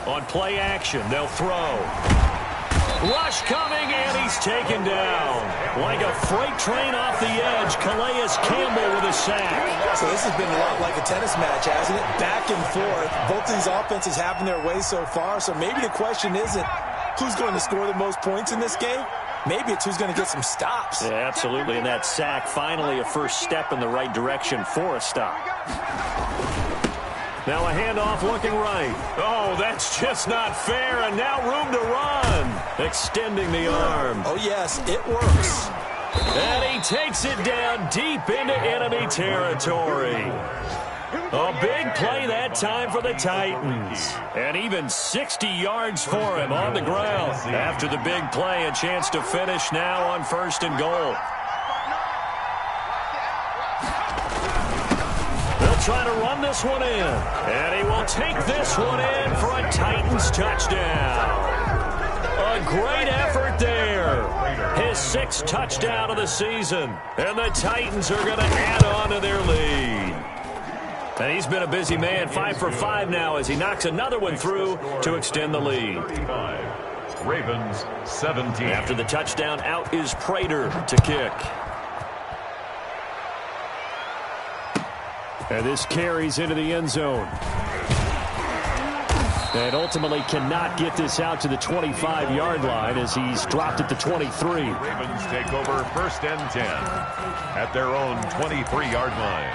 On play action, they'll throw. Rush coming, and he's taken down. Like a freight train off the edge, Calais Campbell with a sack. So this has been a lot like a tennis match, hasn't it? Back and forth. Both of these offenses having their way so far. So maybe the question isn't who's going to score the most points in this game. Maybe it's who's going to get some stops. Yeah, absolutely. And that sack, finally a first step in the right direction for a stop. Now a handoff looking right. Oh, that's just not fair, and now room to run. Extending the arm. Oh, yes, it works. And he takes it down deep into enemy territory. A big play that time for the Titans. And even 60 yards for him on the ground. After the big play, a chance to finish now on 1st and goal. Trying to run this one in. And he will take this one in for a Titans touchdown. A great effort there. His 6th touchdown of the season. And the Titans are going to add on to their lead. And he's been a busy man, 5 for 5 now as he knocks another one through to extend the lead. Ravens 17. After the touchdown, out is Prater to kick. And this carries into the end zone. And ultimately cannot get this out to the 25-yard line as he's dropped at the 23. Ravens take over 1st and 10 at their own 23-yard line.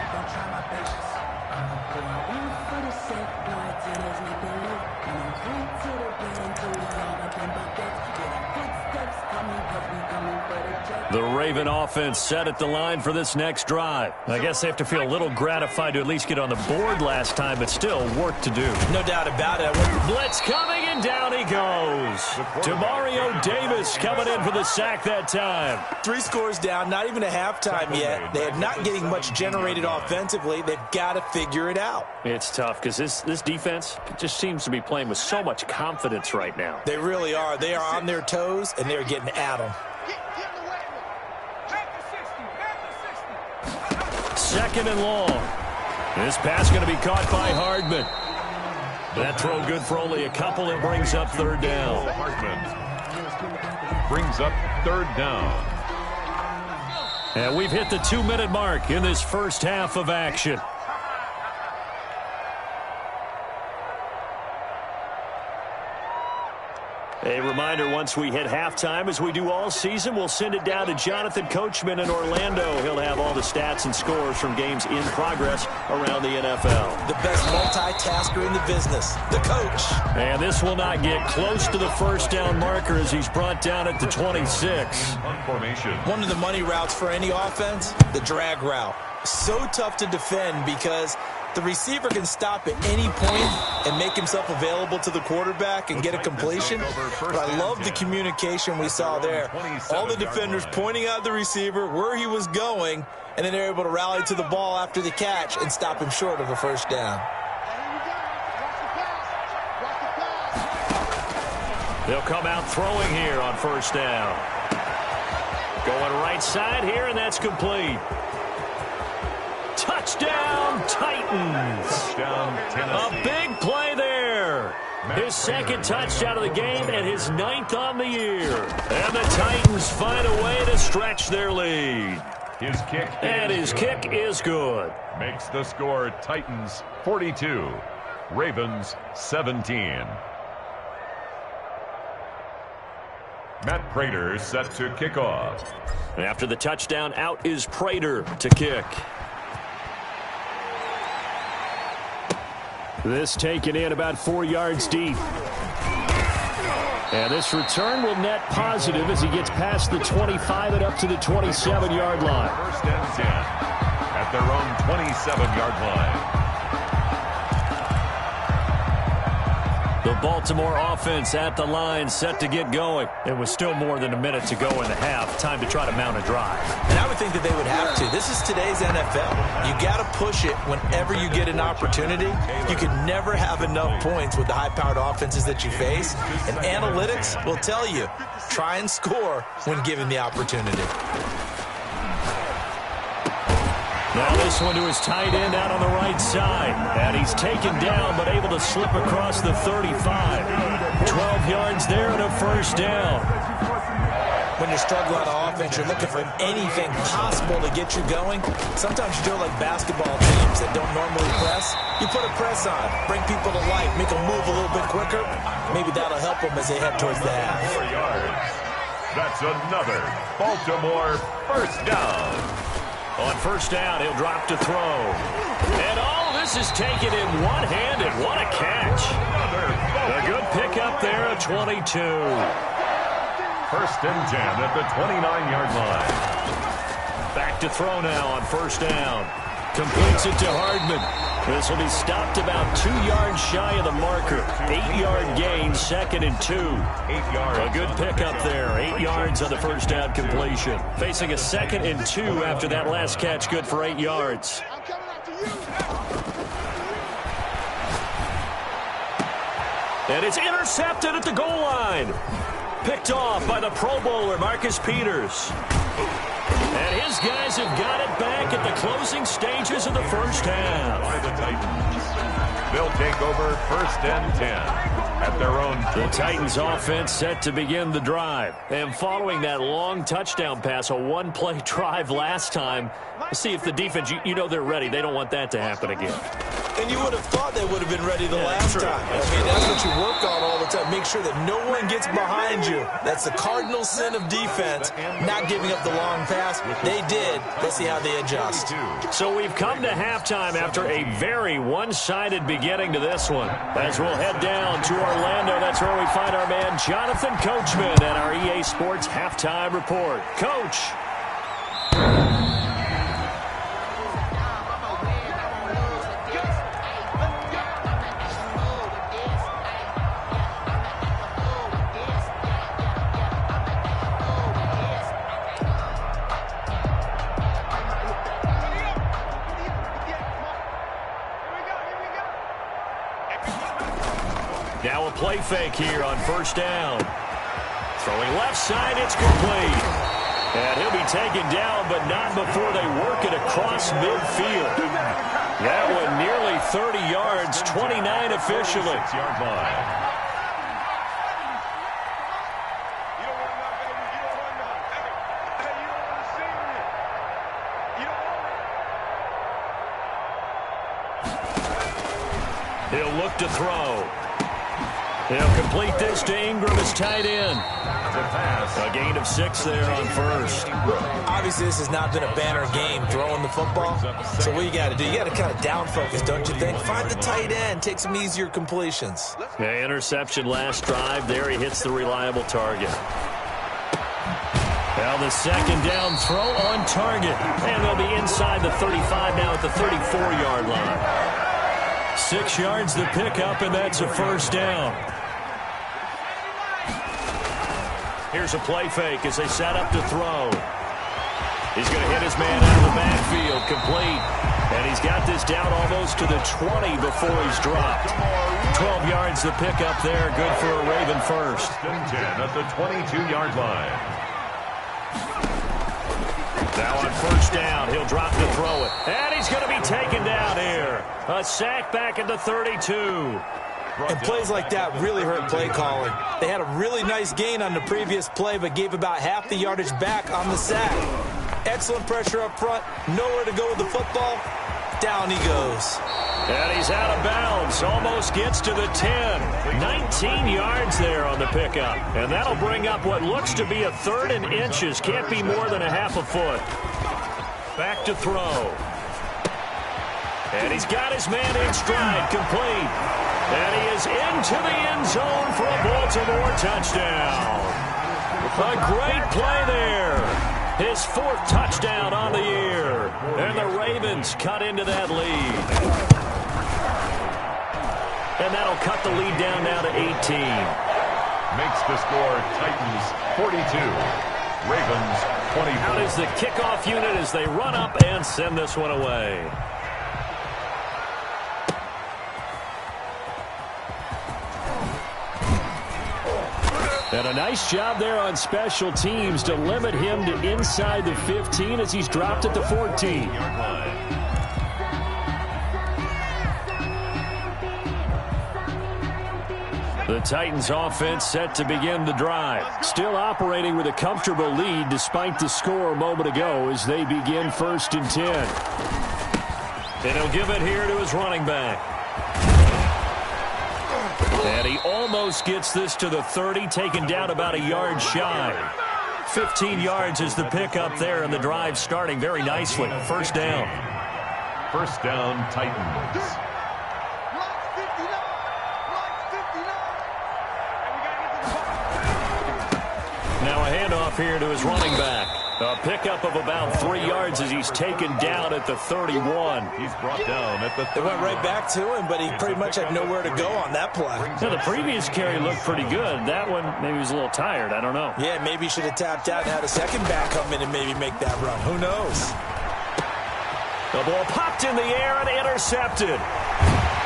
The Raven offense set at the line for this next drive. I guess they have to feel a little gratified to at least get on the board last time, but still work to do. No doubt about it. Blitz coming, and down he goes. Demario Davis coming in for the sack that time. 3 scores down, not even a halftime yet. They are not getting much generated offensively. They've got to figure it out. It's tough because this defense just seems to be playing with so much confidence right now. They really are. They are on their toes, and they're getting at them. 2nd and long. This pass going to be caught by Hardman. That throw good for only a couple. It brings up 3rd down. Hardman brings up 3rd down. And we've hit the 2-minute mark in this first half of action. A reminder, once we hit halftime, as we do all season, we'll send it down to Jonathan Coachman in Orlando. He'll have all the stats and scores from games in progress around the NFL. The best multitasker in the business, the coach. And this will not get close to the 1st down marker as he's brought down at the 26. Formation. One of the money routes for any offense, the drag route. So tough to defend because the receiver can stop at any point and make himself available to the quarterback and get a completion. But I love the communication we saw there. All the defenders pointing out the receiver, where he was going, and then they're able to rally to the ball after the catch and stop him short of a 1st down. They'll come out throwing here on 1st down. Going right side here, and that's complete. Touchdown, Titans. Touchdown, Tennessee. A big play there. His 2nd touchdown of the game and his 9th on the year. And the Titans find a way to stretch their lead. His kick is good. Makes the score Titans 42, Ravens 17. Matt Prater set to kick off. After the touchdown, out is Prater to kick. This taken in about 4 yards deep. And this return will net positive as he gets past the 25 and up to the 27-yard line. 1st and 10 at their own 27-yard line. The Baltimore offense at the line, set to get going. It was still more than a minute to go in the half. Time to try to mount a drive. And I would think that they would have to. This is today's NFL. You got to push it whenever you get an opportunity. You can never have enough points with the high-powered offenses that you face. And analytics will tell you, try and score when given the opportunity. Now this one to his tight end out on the right side. And he's taken down but able to slip across the 35. 2.5 yards there and a first down. When you're struggling on offense, you're looking for anything possible to get you going. Sometimes you do it like basketball teams that don't normally press. You put a press on, bring people to life, make them move a little bit quicker. Maybe that'll help them as they head towards the half. 4 yards. That's another Baltimore first down. On first down, he'll drop to throw. And all this is taken in one-handed. What a catch. A good pickup there at 22. First and 10 at the 29-yard line. Back to throw now on first down. Completes it to Hardman. This will be stopped about 2 yards shy of the marker. 8-yard gain, second and 2. 8 yards. A good pickup there. 8 yards on the first down completion. Facing a second and 2 after that last catch, good for 8 yards. And it's intercepted at the goal line. Picked off by the Pro Bowler, Marcus Peters. And his guys have got it back at the closing stages of the first half. By the Titans. They'll take over first and 10 at their own. The Titans offense set to begin the drive. And following that long touchdown pass, a one-play drive last time, let's see if the defense, you know they're ready. They don't want that to happen again. And you would have thought they would have been ready the last time. I mean, that's what you work on all the time. Make sure that no one gets behind you. That's the cardinal sin of defense, not giving up the long pass. They did. Let's see how they adjust. So we've come to halftime after a very one-sided beginning to this one. As we'll head down to Orlando, that's where we find our man Jonathan Coachman at our EA Sports Halftime Report. Coach. Now a play fake here on first down. Throwing left side, it's complete. And he'll be taken down, but not before they work it across midfield. That one nearly 30 yards, 29 officially. 6-yard line. He'll look to throw. He'll complete this to Ingram as tight end. A gain of 6 there on first. Obviously, this has not been a banner game throwing the football. So what you got to do, you got to kind of down focus, don't you think? Find the tight end, take some easier completions. Yeah, interception last drive. There he hits the reliable target. Now the second down throw on target. And they'll be inside the 35 now at the 34-yard line. 6 yards the pickup, and that's a first down. Here's a play fake as they set up to throw. He's going to hit his man out of the backfield, complete. And he's got this down almost to the 20 before he's dropped. 12 yards the pickup there, good for a Raven first. And 10 at the 22-yard line. Now on first down, he'll drop to throw it. And he's going to be taken down here. A sack back at the 32. And plays like that really hurt play calling. They had a really nice gain on the previous play, but gave about half the yardage back on the sack. Excellent pressure up front. Nowhere to go with the football. Down he goes. And he's out of bounds. Almost gets to the 10. 19 yards there on the pickup. And that'll bring up what looks to be a third and inches. Can't be more than a half a foot. Back to throw. And he's got his man in stride, complete. And he is into the end zone for a Baltimore touchdown. A great play there. His 4th touchdown on the year. And the Ravens cut into that lead. And that'll cut the lead down now to 18. Makes the score Titans 42. Ravens 24. Out is the kickoff unit as they run up and send this one away. And a nice job there on special teams to limit him to inside the 15 as he's dropped at the 14. The Titans offense set to begin the drive. Still operating with a comfortable lead despite the score a moment ago as they begin 1st and 10. And he'll give it here to his running back. And he almost gets this to the 30, taken down about a yard shy. 15 yards is the pickup there, and the drive starting very nicely. 1st down. 1st down, Titans. Now a handoff here to his running back. A pickup of about 3 yards as he's taken down at the 31. He's brought down at the 30. They went right back to him, but he pretty much had nowhere to go on that play. Now, the previous carry looked pretty good. That one, maybe he was a little tired. I don't know. Yeah, maybe he should have tapped out and had a second back come in and maybe make that run. Who knows? The ball popped in the air and intercepted.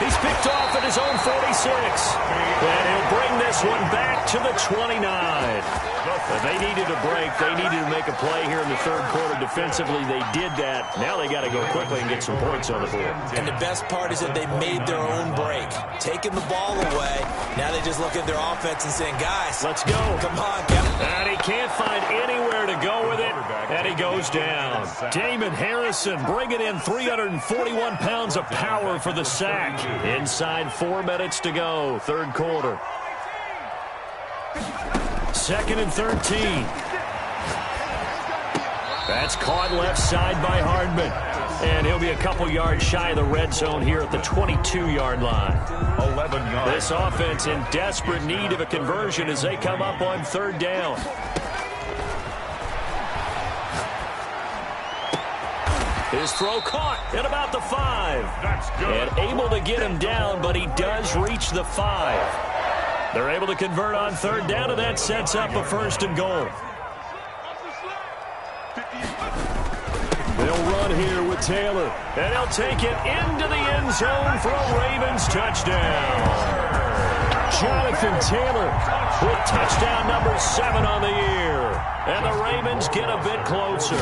He's picked off at his own 46. And he'll bring this one back to the 29. But they needed a break. They needed to make a play here in the 3rd quarter defensively. They did that. Now they got to go quickly and get some points on the board. And the best part is that they made their own break. Taking the ball away. Now they just look at their offense and saying, guys, let's go. Come on, Kevin. And he can't find anywhere to go with it. And he goes down. Damon Harrison bringing in 341 pounds of power for the sack. Inside 4 minutes to go. 3rd quarter. 2nd and 13. That's caught left side by Hardman. And he'll be a couple yards shy of the red zone here at the 22-yard line. 11 yards. This offense in desperate need of a conversion as they come up on 3rd down. His throw caught at about the 5. That's good. And able to get him down, but he does reach the 5. They're able to convert on 3rd down, and that sets up a 1st and goal. They'll run here with Taylor, and he'll take it into the end zone for a Ravens touchdown. Jonathan Taylor with touchdown number 7 on the year. And the Ravens get a bit closer.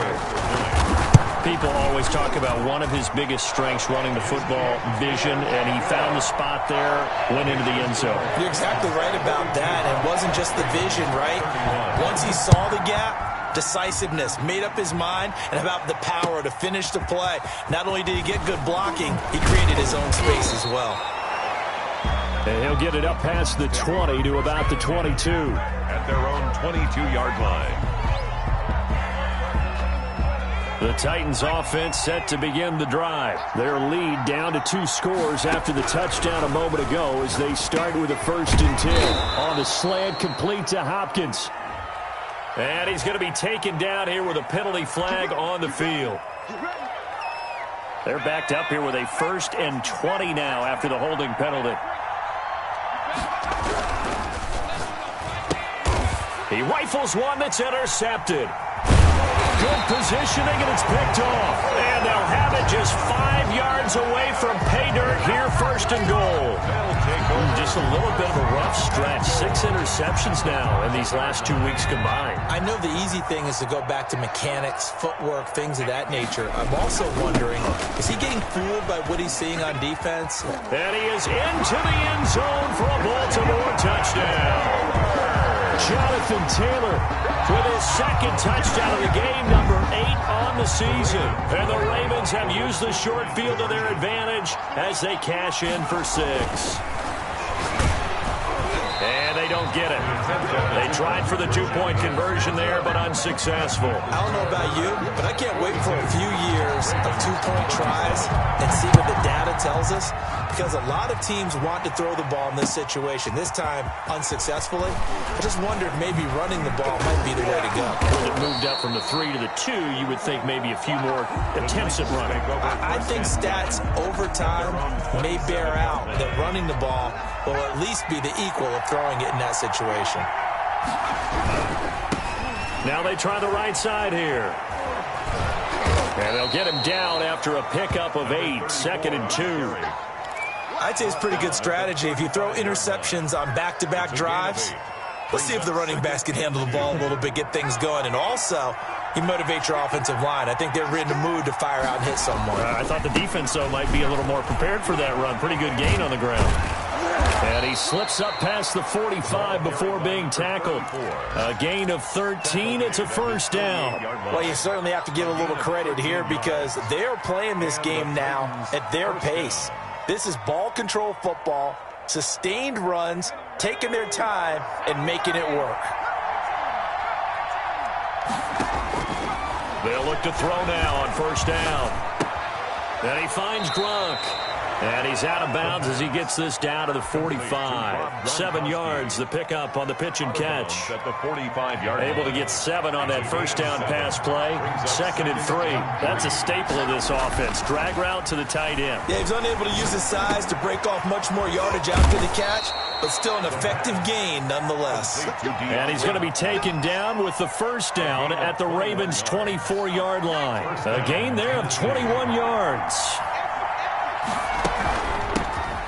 People always talk about one of his biggest strengths running the football, vision, and he found the spot there, went into the end zone. You're exactly right about that. It wasn't just the vision, right? Once he saw the gap, decisiveness, made up his mind, and about the power to finish the play. Not only did he get good blocking, he created his own space as well. And he'll get it up past the 20 to about the 22. At their own 22-yard line. The Titans offense set to begin the drive. Their lead down to 2 scores after the touchdown a moment ago as they start with a 1st and 10. On the slant, complete to Hopkins. And he's going to be taken down here with a penalty flag on the field. They're backed up here with a 1st and 20 now after the holding penalty. He rifles one that's intercepted. Good positioning, and it's picked off. And they'll have it just 5 yards away from pay dirt here, 1st and goal. Just a little bit of a rough stretch. 6 interceptions now in these last 2 weeks combined. I know the easy thing is to go back to mechanics, footwork, things of that nature. I'm also wondering, is he getting fooled by what he's seeing on defense? And he is into the end zone for a Baltimore touchdown. Jonathan Taylor with his 2nd touchdown of the game, number 8 on the season. And the Ravens have used the short field to their advantage as they cash in for 6. And they don't get it. They tried for the 2-point conversion there, but unsuccessful. I don't know about you, but I can't wait for a few years of 2-point tries and see what the data tells us, because a lot of teams want to throw the ball in this situation. This time, unsuccessfully. I just wondered maybe running the ball might be the way to go. When it moved up from the 3 to the 2, you would think maybe a few more attempts at running. I think stats over time may bear out that running the ball will at least be the equal of throwing it in that situation. Now they try the right side here. And they'll get him down after a pickup of 8, 2nd and 2. I'd say it's pretty good strategy. If you throw interceptions on back-to-back drives, let's see if the running backs can handle the ball a little bit, get things going. And also, you motivate your offensive line. I think they're in the mood to fire out and hit someone. I thought the defense, though, might be a little more prepared for that run. Pretty good gain on the ground. And he slips up past the 45 before being tackled. A gain of 13. It's a first down. Well, you certainly have to give a little credit here because they're playing this game now at their pace. This is ball control football, sustained runs, taking their time, and making it work. They'll look to throw now on first down. And he finds Gronk. And he's out of bounds as he gets this down to the 45. 7 yards, the pickup on the pitch and catch. At the 45-yard line. Able to get 7 on that first down pass play. 2nd and 3. That's a staple of this offense. Drag route to the tight end. Yeah, he's unable to use his size to break off much more yardage after the catch, but still an effective gain nonetheless. And he's going to be taken down with the first down at the Ravens' 24-yard line. A gain there of 21 yards.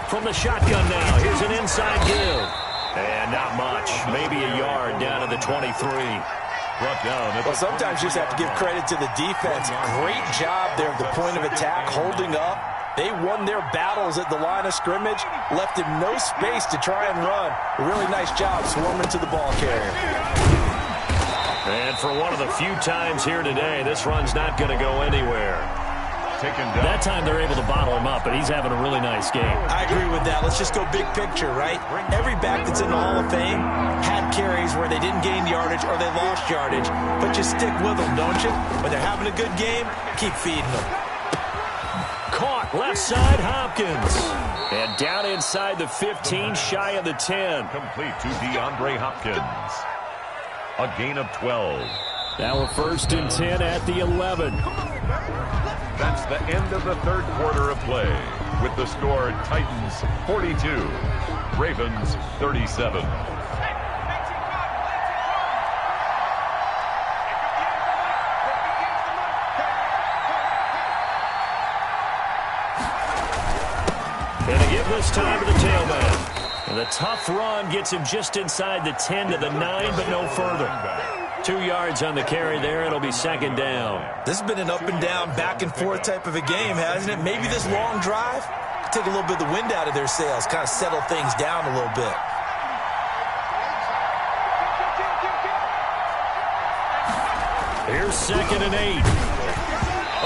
From the shotgun now, here's an inside give. And not much, maybe a yard down to the 23. Brought down. Well, sometimes you just have to give credit to the defense. Great job there at the point of attack, holding up. They won their battles at the line of scrimmage, left him no space to try and run. A really nice job swarming to the ball carrier. And for one of the few times here today, this run's not going to go anywhere. Taken down. That time they're able to bottle him up, but he's having a really nice game. I agree with that. Let's just go big picture, right? Every back that's in the Hall of Fame had carries where they didn't gain yardage or they lost yardage, but you stick with them, don't you? When they're having a good game, keep feeding them. Caught left side, Hopkins. And down inside the 15, shy of the 10. Complete to DeAndre Hopkins. A gain of 12. Now a 1st and 10 at the 11. That's the end of the third quarter of play. With the score, Titans 42, Ravens 37. And to give this time to the tailback. And the tough run gets him just inside the 10 to the 9, but no further. 2 yards on the carry there. It'll be 2nd down. This has been an up and down, back and forth type of a game, hasn't it? Maybe this long drive take a little bit of the wind out of their sails, kind of settle things down a little bit. Here's 2nd and 8.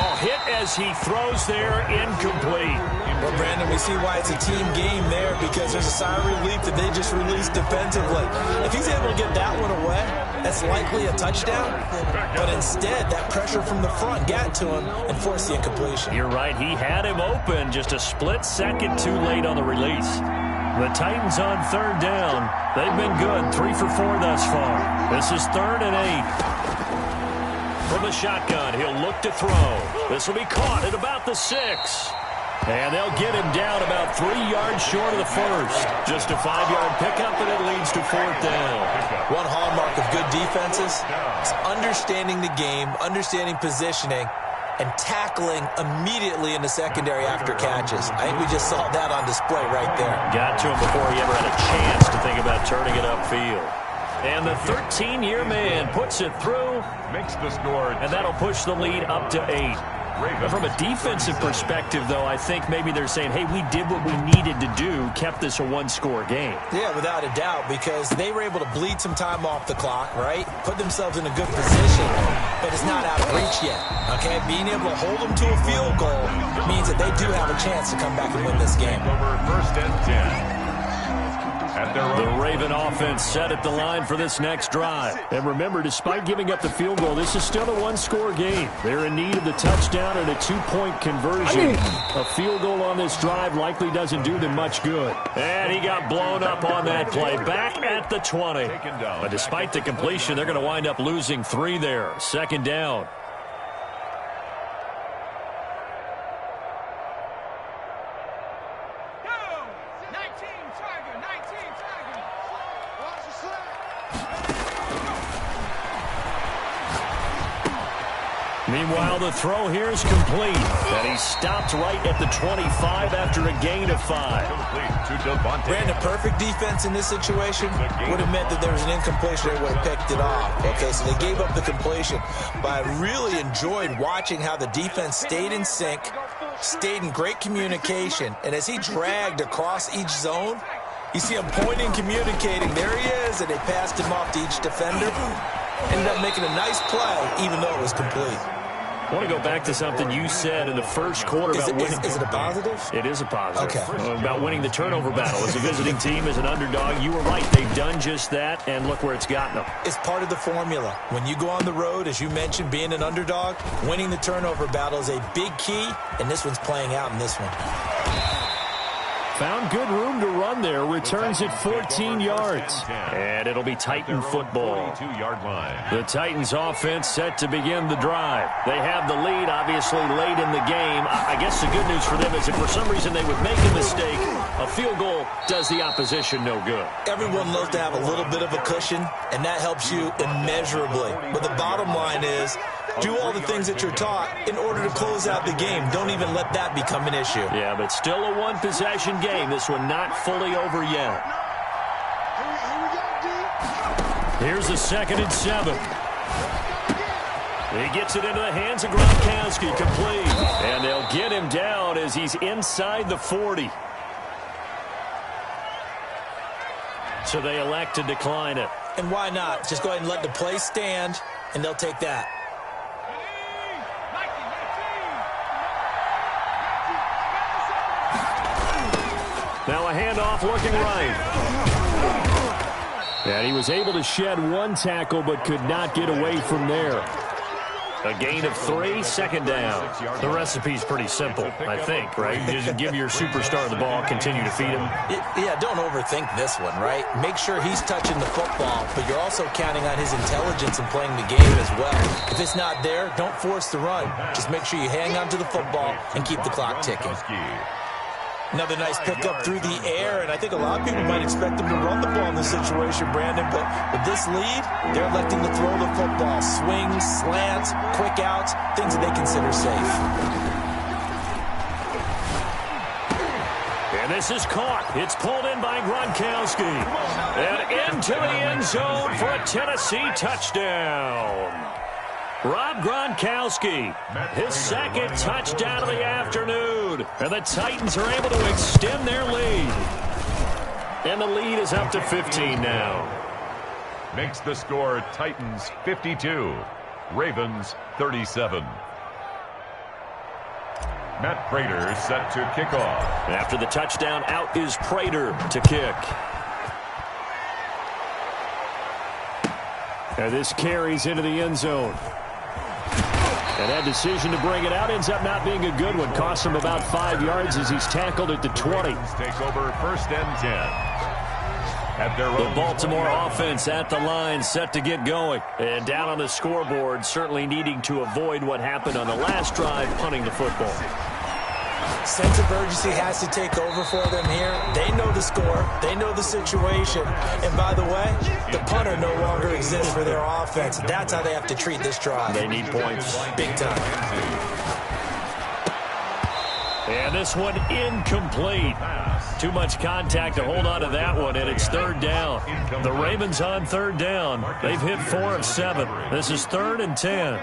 Oh, hit as he throws there, incomplete. Well, Brandon, we see why it's a team game there because there's a sigh of relief that they just released defensively. If he's able to get that one away, that's likely a touchdown. But instead, that pressure from the front got to him and forced the incompletion. You're right. He had him open, just a split second too late on the release. The Titans on 3rd down. They've been good, 3 for 4 thus far. This is 3rd and 8. From the shotgun, he'll look to throw. This will be caught at about the 6. And they'll get him down about 3 yards short of the first. Just a 5-yard pickup, and it leads to 4th down. One hallmark of good defenses is understanding the game, understanding positioning, and tackling immediately in the secondary after catches. I think we just saw that on display right there. Got to him before he ever had a chance to think about turning it upfield. And the 13-year man puts it through. Makes the score. And that'll push the lead up to 8. From a defensive perspective, though, I think maybe they're saying, hey, we did what we needed to do, kept this a 1-score game. Yeah, without a doubt, because they were able to bleed some time off the clock, right? Put themselves in a good position, but it's not out of reach yet, okay? Being able to hold them to a field goal means that they do have a chance to come back and win this game. Over 1st and 10. The Raven offense set at the line for this next drive. And remember, despite giving up the field goal, this is still a 1-score game. They're in need of the touchdown and a 2-point conversion. A field goal on this drive likely doesn't do them much good. And he got blown up on that play. Back at the 20. But despite the completion, they're going to wind up losing 3 there. 2nd down. Meanwhile, the throw here is complete. And he stopped right at the 25 after a gain of 5. Brandon, perfect defense in this situation would have meant that there was an incompletion. They would have picked it off. Okay, so they gave up the completion. But I really enjoyed watching how the defense stayed in sync, stayed in great communication. And as he dragged across each zone, You see him pointing, communicating. There he is, and they passed him off to each defender. Ended up making a nice play, even though it was complete. I want to go back to something you said in the first quarter about winning. Is it a positive? It is a positive. Okay. About winning the turnover battle. As a visiting team, as an underdog, you were right. They've done just that, and look where it's gotten them. It's part of the formula. When you go on the road, as you mentioned, being an underdog, winning the turnover battle is a big key, and this one's playing out in this one. Found good room to run there. Returns it 14 yards. And it'll be Titan football. 42-yard line. The Titans offense set to begin the drive. They have the lead, obviously, late in the game. I guess the good news for them is if for some reason they would make a mistake, a field goal does the opposition no good. Everyone loves to have a little bit of a cushion, and that helps you immeasurably. But the bottom line is, do all the things that you're taught in order to close out the game. Don't even let that become an issue. Yeah, but still a one-possession game. This one not fully over yet. Here's the 2nd and 7. He gets it into the hands of Gronkowski, complete. And they'll get him down as he's inside the 40. So they elect to decline it. And why not? Just go ahead and let the play stand, and they'll take that. Now a handoff looking right. And he was able to shed one tackle but could not get away from there. A gain of 3, 2nd down. The recipe's pretty simple, I think, right? You just give your superstar the ball, continue to feed him. Yeah, don't overthink this one, right? Make sure he's touching the football, but you're also counting on his intelligence in playing the game as well. If it's not there, don't force the run. Just make sure you hang on to the football and keep the clock ticking. Another nice pickup through the air, and I think a lot of people might expect them to run the ball in this situation, Brandon, but with this lead, they're electing to throw the football. Swings, slants, quick outs, things that they consider safe. And this is caught. It's pulled in by Gronkowski. And into the end zone for a Tennessee touchdown. Rob Gronkowski, his 2nd touchdown of the afternoon. And the Titans are able to extend their lead. And the lead is up to 15 now. Makes the score Titans 52, Ravens 37. Matt Prater set to kick off. After the touchdown, out is Prater to kick. And this carries into the end zone. And that decision to bring it out ends up not being a good one. Costs him about 5 yards as he's tackled at the 20. Take over 1st and 10. At their The Baltimore offense at the line, set to get going. And down on the scoreboard, certainly needing to avoid what happened on the last drive, punting the football. Sense of urgency has to take over for them here. They know the score. They know the situation. And by the way, the punter no longer exists for their offense. That's how they have to treat this drive. They need points. Big time. And this one incomplete. Too much contact to hold on to that one, and it's 3rd down. The Ravens on 3rd down. They've hit 4 of 7. This is 3rd and 10.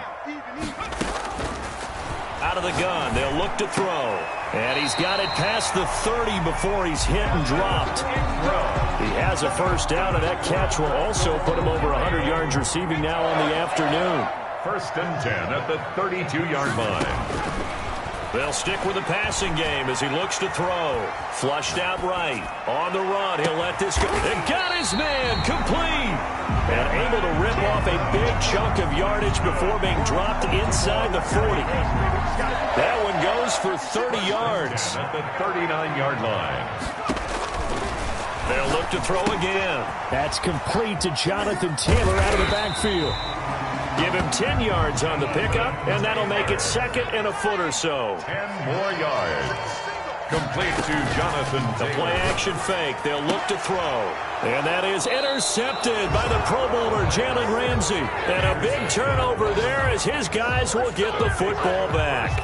Out of the gun, they'll look to throw. And he's got it past the 30 before he's hit and dropped. He has a 1st down, and that catch will also put him over 100 yards receiving now on the afternoon. 1st and 10 at the 32-yard line. They'll stick with the passing game as he looks to throw. Flushed out right. On the run, he'll let this go. And got his man, complete. And able to rip off a big chunk of yardage before being dropped inside the 40. That one goes for 30 yards. At the 39-yard line. They'll look to throw again. That's complete to Jonathan Taylor out of the backfield. Give him 10 yards on the pickup, and that'll make it 2nd and a foot or so. 10 more yards. Complete to Jonathan Taylor. The play-action fake. They'll look to throw. And that is intercepted by the Pro Bowler, Jalen Ramsey. And a big turnover there as his guys will get the football back.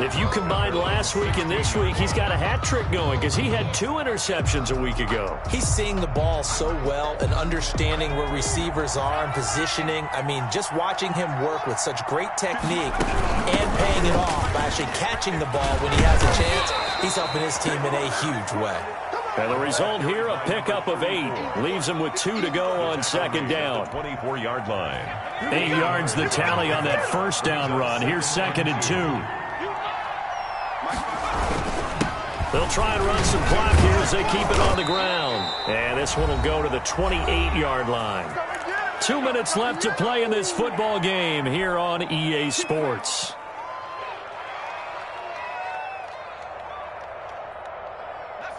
If you combine last week and this week, he's got a hat trick going because he had 2 interceptions a week ago. He's seeing the ball so well and understanding where receivers are and positioning. I mean, just watching him work with such great technique and paying it off by actually catching the ball when he has a chance, he's helping his team in a huge way. And the result here, a pickup of 8. Leaves them with 2 to go on 2nd down. 24-yard line. 8 yards the tally on that first down run. Here's 2nd and 2. They'll try and run some clock here as they keep it on the ground. And this one will go to the 28-yard line. 2 minutes left to play in this football game here on EA Sports.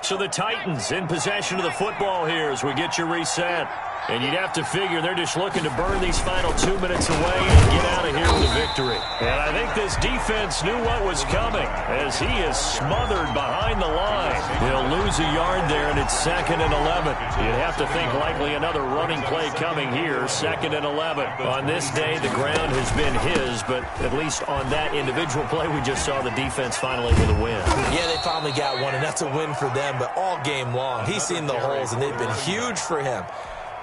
So the Titans in possession of the football here as we get you reset. And you'd have to figure they're just looking to burn these final 2 minutes away and get out of here with a victory. And I think this defense knew what was coming as he is smothered behind the line. He'll lose a yard there, and it's 2nd and 11. You'd have to think likely another running play coming here, 2nd and 11. On this day, the ground has been his, but at least on that individual play, we just saw the defense finally with a win. Yeah, they finally got one, and that's a win for them, but all game long, he's seen the holes, and they've been huge for him.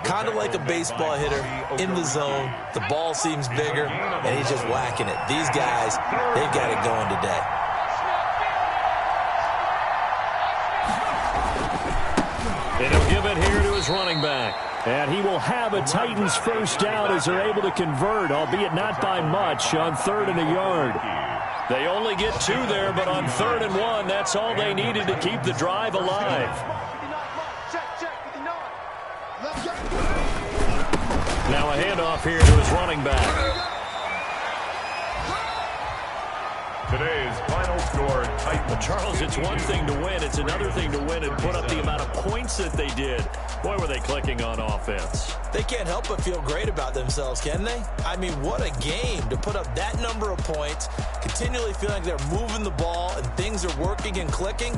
Kind of like a baseball hitter in the zone. The ball seems bigger, and he's just whacking it. These guys, they've got it going today. And he'll give it here to his running back. And he will have a Titans first down as they're able to convert, albeit not by much, on 3rd and a yard. They only get 2 there, but on 3rd and 1, that's all they needed to keep the drive alive. Now a handoff here to his running back. Today's final score, Titans. Charles, it's one thing to win. It's another thing to win and put up the amount of points that they did. Boy, were they clicking on offense. They can't help but feel great about themselves, can they? I mean, what a game to put up that number of points, continually feeling like they're moving the ball and things are working and clicking.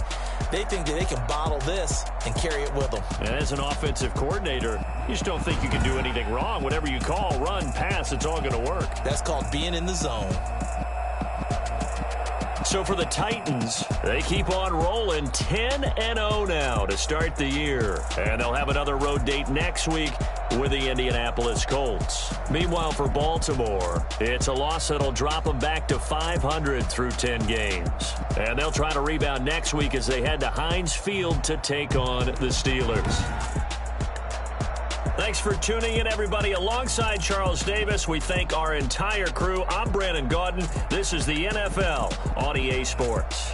They think that they can bottle this and carry it with them. And as an offensive coordinator, you just don't think you can do anything wrong. Whatever you call, run, pass, it's all going to work. That's called being in the zone. So for the Titans, they keep on rolling 10-0 now to start the year. And they'll have another road date next week with the Indianapolis Colts. Meanwhile, for Baltimore, it's a loss that'll drop them back to 500 through 10 games. And they'll try to rebound next week as they head to Heinz Field to take on the Steelers. Thanks for tuning in, everybody. Alongside Charles Davis, we thank our entire crew. I'm Brandon Gaudin. This is the NFL on EA Sports.